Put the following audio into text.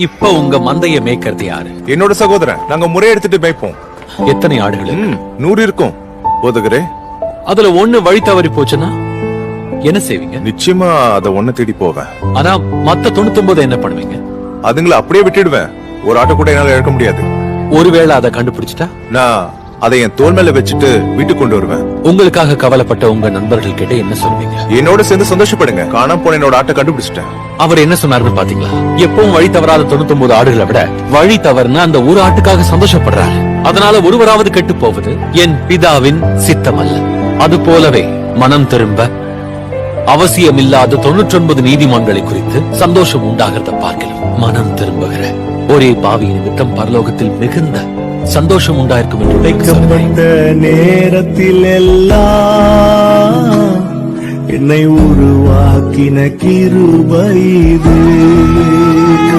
இப்ப உங்க மந்தைய மேய்க்கிறது யாரு? என்னோட சகோதரன். நாங்க முறையெடுத்துட்டு மேய்ப்போம். எத்தனை ஆடுகள்? 100 இருக்கும் போதுகிறே. அதுல ஒண்ணு வழி தவறி போச்சுன்னா என்ன செய்வீங்க? நிச்சயமா அத ஒண்ணு தேடி போவேன். ஆனா மத்த 99 என்ன பண்ணுவீங்க? அதுங்களை அப்படியே விட்டுடுவேன். ஒரு ஆட்டை கூட என்னால இழக்க முடியாது. ஒருவேளை அதை கண்டுபிடிச்சிட்டா நான் அதை என் தோல் மேல வச்சுட்டு வீட்டுக்கு கொண்டு வருவேன். உங்களுக்காக கவலைப்பட்ட உங்க நண்பர்கள் கிட்ட என்ன சொல்வீங்க? என்னோட சேர்ந்து சந்தோஷப்படுங்க. காணாம போன என்னோட ஆட்டை கண்டுபிடிச்சிட்டேன். அவர் என்ன சொன்னாருன்னு பாத்தீங்களா? எப்பவும் வழி தவறாத 99 ஆடுகளை விட வழி தவறுனா அந்த ஒரு ஆட்டுக்காக சந்தோஷப்படுறாரு. அதனால ஒருவராவது கெட்டு போவது என் பிதாவின் சித்தம் அல்ல. அது போலவே மனம் திரும்ப அவசியமில்லாத 99 நீதிமான்களை குறித்து சந்தோஷம் உண்டாகிறத பார்க்கலாம். மனம் திரும்புகிற ஒரே பாவியின் நிமித்தம் பரலோகத்தில் மிகுந்த சந்தோஷம் உண்டாயிருக்கும் என்று வைக்கப்பட்ட நேரத்தில் எல்லாம் என்னை உருவாக்கின கிருபை இது.